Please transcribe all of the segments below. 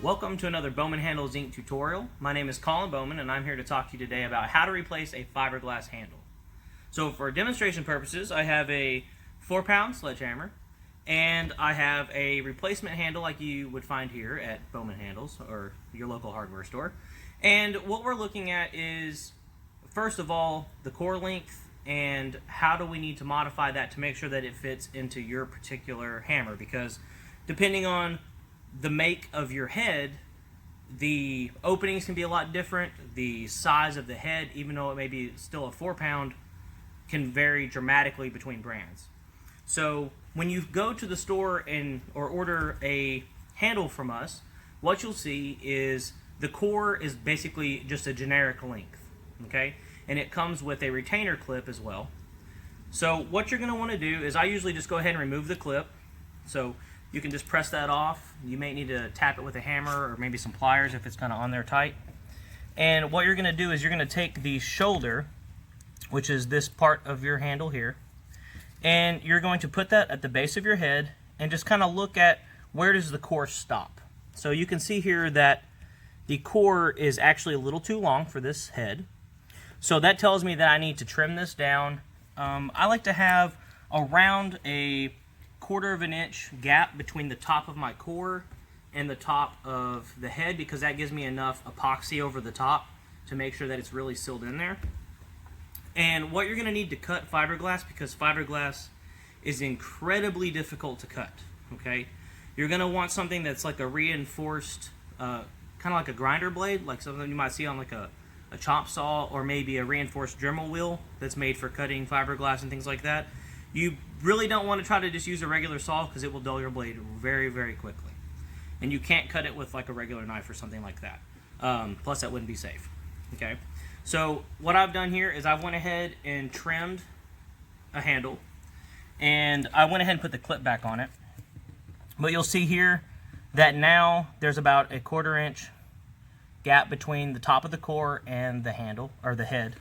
Welcome to another Bowman Handles Inc. tutorial. My name is Colin Bowman and I'm here to talk to you today about how to replace a fiberglass handle. So for demonstration purposes, I have a 4-pound sledgehammer and I have a replacement handle like you would find here at Bowman Handles or your local hardware store. And what we're looking at is, first of all, the core length and how do we need to modify that to make sure that it fits into your particular hammer, because depending on the make of your head, the openings can be a lot different. The size of the head, even though it may be still a 4-pound, can vary dramatically between brands. So when you go to the store or order a handle from us, what you'll see is the core is basically just a generic length, okay? And it comes with a retainer clip as well. So what you're going to want to do is, I usually just go ahead and remove the clip. So you can just press that off. You may need to tap it with a hammer or maybe some pliers if it's kind of on there tight. And what you're going to do is you're going to take the shoulder, which is this part of your handle here, and you're going to put that at the base of your head and just kind of look at where does the core stop. So you can see here that the core is actually a little too long for this head. So that tells me that I need to trim this down. I like to have around a 1/4 of an inch gap between the top of my core and the top of the head, because that gives me enough epoxy over the top to make sure that it's really sealed in there. And what you're going to need to cut fiberglass, because fiberglass is incredibly difficult to cut, okay? You're going to want something that's like a reinforced, kind of like a grinder blade, like something you might see on like a chop saw, or maybe a reinforced Dremel wheel that's made for cutting fiberglass and things like that. You really don't want to try to just use a regular saw, because it will dull your blade very, very quickly. And you can't cut it with like a regular knife or something like that. Plus that wouldn't be safe. Okay. So what I've done here is I went ahead and trimmed a handle, and I went ahead and put the clip back on it. But you'll see here that now there's about a 1/4 inch gap between the top of the core and the handle, or the head.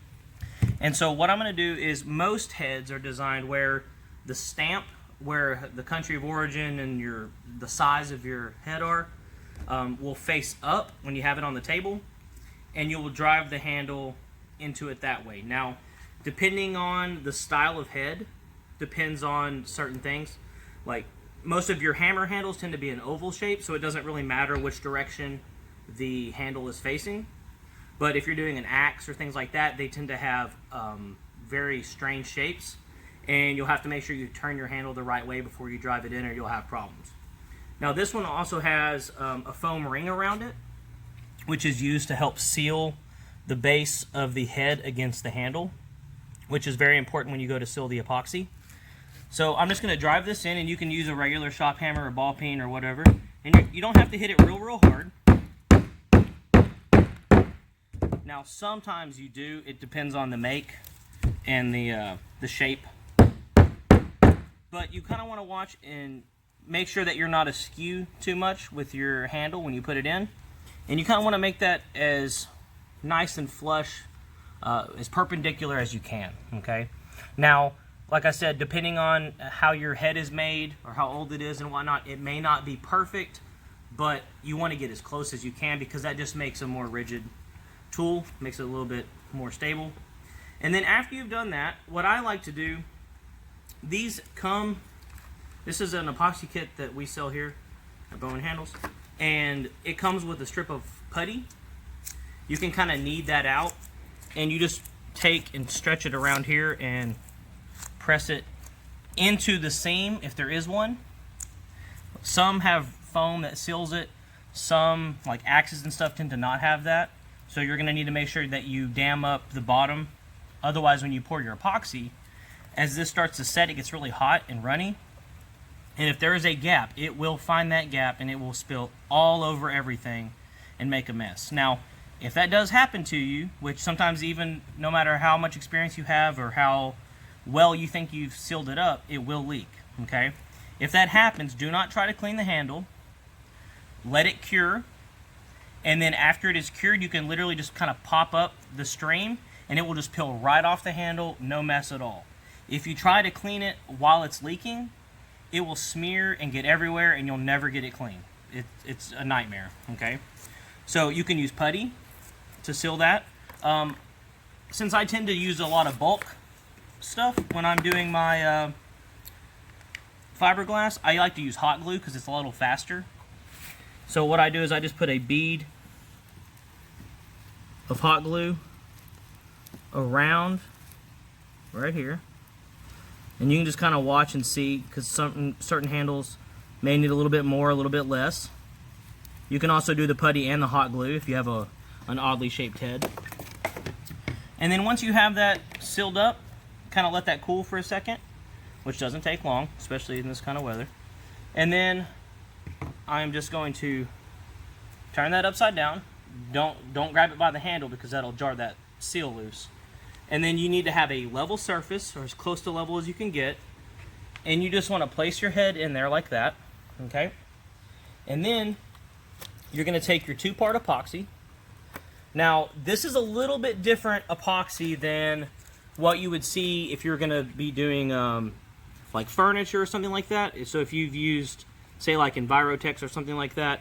And so what I'm going to do is, most heads are designed where the stamp, where the country of origin and the size of your head are, will face up when you have it on the table, and you will drive the handle into it that way. Now, depending on the style of head, depends on certain things. Like, most of your hammer handles tend to be an oval shape, so it doesn't really matter which direction the handle is facing. But if you're doing an axe or things like that, they tend to have very strange shapes, and you'll have to make sure you turn your handle the right way before you drive it in, or you'll have problems. Now this one also has a foam ring around it, which is used to help seal the base of the head against the handle, which is very important when you go to seal the epoxy. So I'm just going to drive this in, and you can use a regular shop hammer or ball peen or whatever, and you don't have to hit it real hard. Now sometimes you do, it depends on the make and the shape, but you kind of want to watch and make sure that you're not askew too much with your handle when you put it in, and you kind of want to make that as nice and flush, as perpendicular as you can, okay? Now, like I said, depending on how your head is made or how old it is and whatnot, it may not be perfect, but you want to get as close as you can, because that just makes a more rigid tool, makes it a little bit more stable. And then after you've done that, what I like to do, this is an epoxy kit that we sell here at Bowman Handles, and it comes with a strip of putty. You can kind of knead that out, and you just take and stretch it around here and press it into the seam if there is one. Some have foam that seals it, some, like axes and stuff, tend to not have that. So you're going to need to make sure that you dam up the bottom. Otherwise, when you pour your epoxy, as this starts to set, it gets really hot and runny. And if there is a gap, it will find that gap and it will spill all over everything and make a mess. Now, if that does happen to you, which sometimes, even no matter how much experience you have or how well you think you've sealed it up, it will leak, okay? If that happens, do not try to clean the handle. Let it cure. And then after it is cured, you can literally just kind of pop up the stream, and it will just peel right off the handle, no mess at all. If you try to clean it while it's leaking, it will smear and get everywhere, and you'll never get it clean. it's a nightmare. Okay, so you can use putty to seal that. Since I tend to use a lot of bulk stuff when I'm doing my fiberglass, I like to use hot glue because it's a little faster. So what I do is I just put a bead of hot glue around right here, and you can just kind of watch and see, because certain handles may need a little bit more, a little bit less. You can also do the putty and the hot glue if you have an oddly shaped head. And then once you have that sealed up, kind of let that cool for a second, which doesn't take long, especially in this kind of weather. And then I'm just going to turn that upside down. Don't grab it by the handle because that'll jar that seal loose. And then you need to have a level surface, or as close to level as you can get. And you just want to place your head in there like that, okay? And then you're going to take your 2-part epoxy. Now, this is a little bit different epoxy than what you would see if you're going to be doing like furniture or something like that. So if you've used, say, like Envirotex or something like that,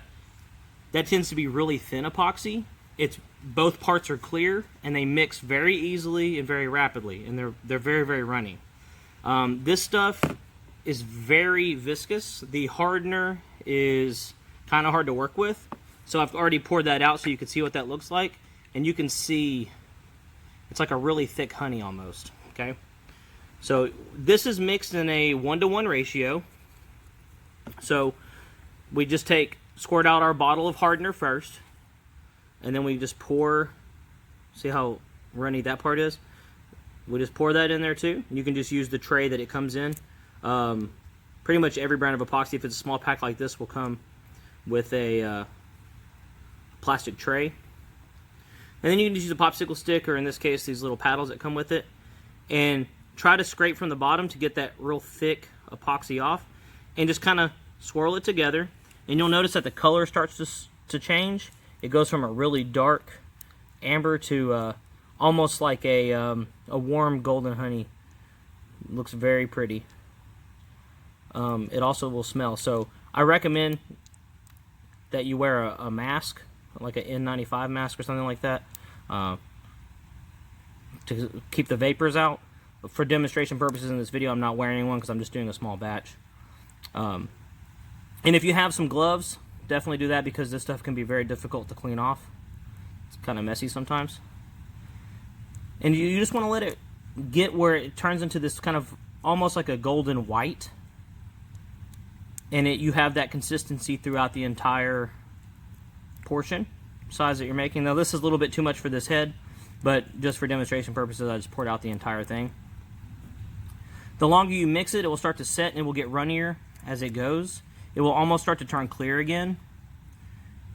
that tends to be really thin epoxy. It's both parts are clear and they mix very easily and very rapidly, and they're very, very runny. This stuff is very viscous. The hardener is kind of hard to work with, so I've already poured that out so you can see what that looks like, and you can see it's like a really thick honey almost. Okay, so this is mixed in a 1-to-1 ratio. So we just squirt out our bottle of hardener first, and then we just pour. See how runny that part is? We just pour that in there too. You can just use the tray that it comes in. Pretty much every brand of epoxy, if it's a small pack like this, will come with a plastic tray. And then you can just use a popsicle stick, or in this case, these little paddles that come with it, and try to scrape from the bottom to get that real thick epoxy off, and just kind of swirl it together. And you'll notice that the color starts to change. It goes from a really dark amber to almost like a warm golden honey. It looks very pretty. It also will smell. So I recommend that you wear a mask, like an N95 mask or something like that, to keep the vapors out. But for demonstration purposes in this video, I'm not wearing one because I'm just doing a small batch. And if you have some gloves, definitely do that, because this stuff can be very difficult to clean off. It's kind of messy sometimes. And you just want to let it get where it turns into this kind of almost like a golden white. And you have that consistency throughout the entire portion size that you're making. Now this is a little bit too much for this head, but just for demonstration purposes, I just poured out the entire thing. The longer you mix it, it will start to set and it will get runnier as it goes. It will almost start to turn clear again,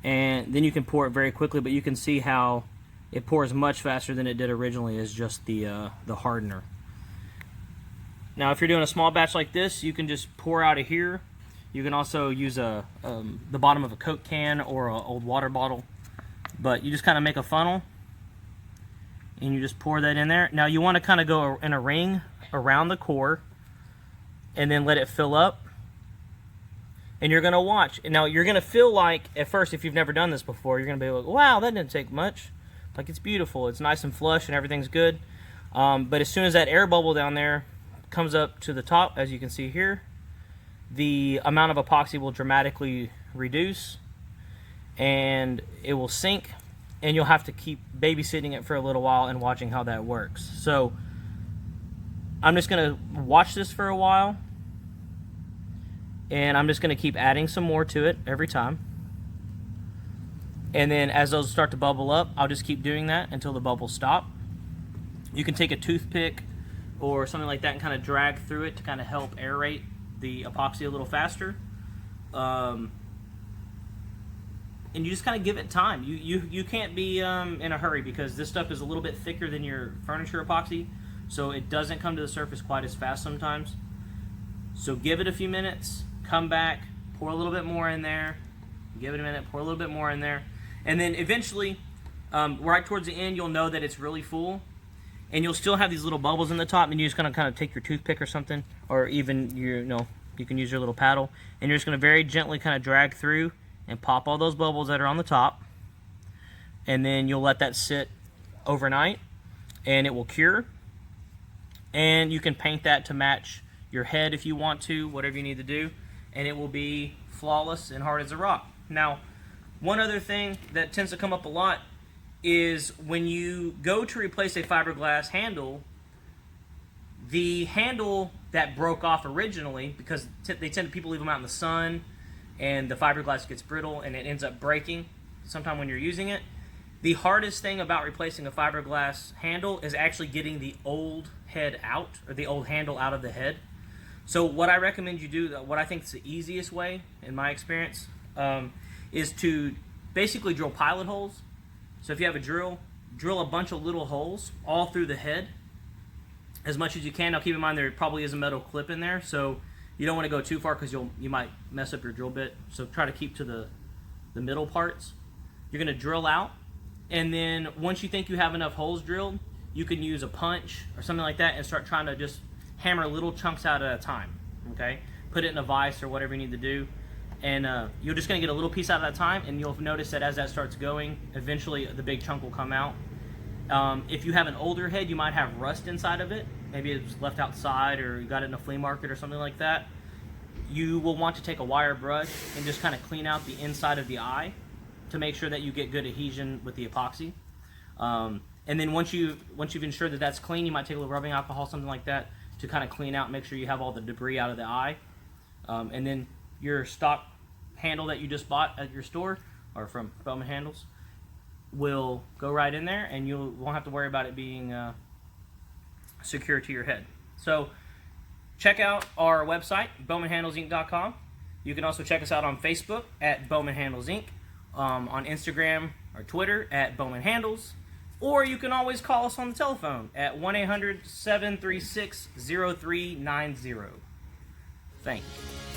and then you can pour it very quickly, but you can see how it pours much faster than it did originally as just the hardener. Now if you're doing a small batch like this, you can just pour out of here. You can also use the bottom of a Coke can or an old water bottle, but you just kind of make a funnel and you just pour that in there. Now you want to kind of go in a ring around the core and then let it fill up. And you're going to watch. Now, you're going to feel like, at first, if you've never done this before, you're going to be like, wow, that didn't take much. Like, it's beautiful. It's nice and flush and everything's good. But as soon as that air bubble down there comes up to the top, as you can see here, the amount of epoxy will dramatically reduce. And it will sink. And you'll have to keep babysitting it for a little while and watching how that works. So, I'm just going to watch this for a while. And I'm just going to keep adding some more to it every time. And then as those start to bubble up, I'll just keep doing that until the bubbles stop. You can take a toothpick or something like that and kind of drag through it to kind of help aerate the epoxy a little faster. And you just kind of give it time. You can't be in a hurry, because this stuff is a little bit thicker than your furniture epoxy, so it doesn't come to the surface quite as fast sometimes. So give it a few minutes. Come back, pour a little bit more in there, give it a minute, pour a little bit more in there, and then eventually, right towards the end, you'll know that it's really full, and you'll still have these little bubbles in the top, and you're just going to kind of take your toothpick or something, or even you can use your little paddle, and you're just going to very gently kind of drag through and pop all those bubbles that are on the top, and then you'll let that sit overnight and it will cure, and you can paint that to match your head if you want to, whatever you need to do, and it will be flawless and hard as a rock. Now, one other thing that tends to come up a lot is when you go to replace a fiberglass handle, the handle that broke off originally, because people leave them out in the sun and the fiberglass gets brittle and it ends up breaking sometime when you're using it. The hardest thing about replacing a fiberglass handle is actually getting the old head out, or the old handle out of the head. So what I recommend you do, what I think is the easiest way in my experience, is to basically drill pilot holes. So if you have a drill a bunch of little holes all through the head as much as you can. Now keep in mind there probably is a metal clip in there, so you don't want to go too far because you might mess up your drill bit. So try to keep to the middle parts. You're going to drill out, and then once you think you have enough holes drilled, you can use a punch or something like that and start trying to just hammer little chunks out at a time. Okay, put it in a vise or whatever you need to do, and you're just going to get a little piece out at a time, and you'll notice that as that starts going, eventually the big chunk will come out. If you have an older head, you might have rust inside of it. Maybe it was left outside, or you got it in a flea market or something like that. You will want to take a wire brush and just kind of clean out the inside of the eye to make sure that you get good adhesion with the epoxy. And then once you've ensured that that's clean, you might take a little rubbing alcohol, something like that, to kind of clean out, make sure you have all the debris out of the eye. And then your stock handle that you just bought at your store, or from Bowman Handles, will go right in there, and you won't have to worry about it being secure to your head. So check out our website, bowmanhandlesinc.com. You can also check us out on Facebook at Bowman Handles Inc., on Instagram or Twitter at Bowman Handles, or you can always call us on the telephone at 1-800-736-0390. Thank you.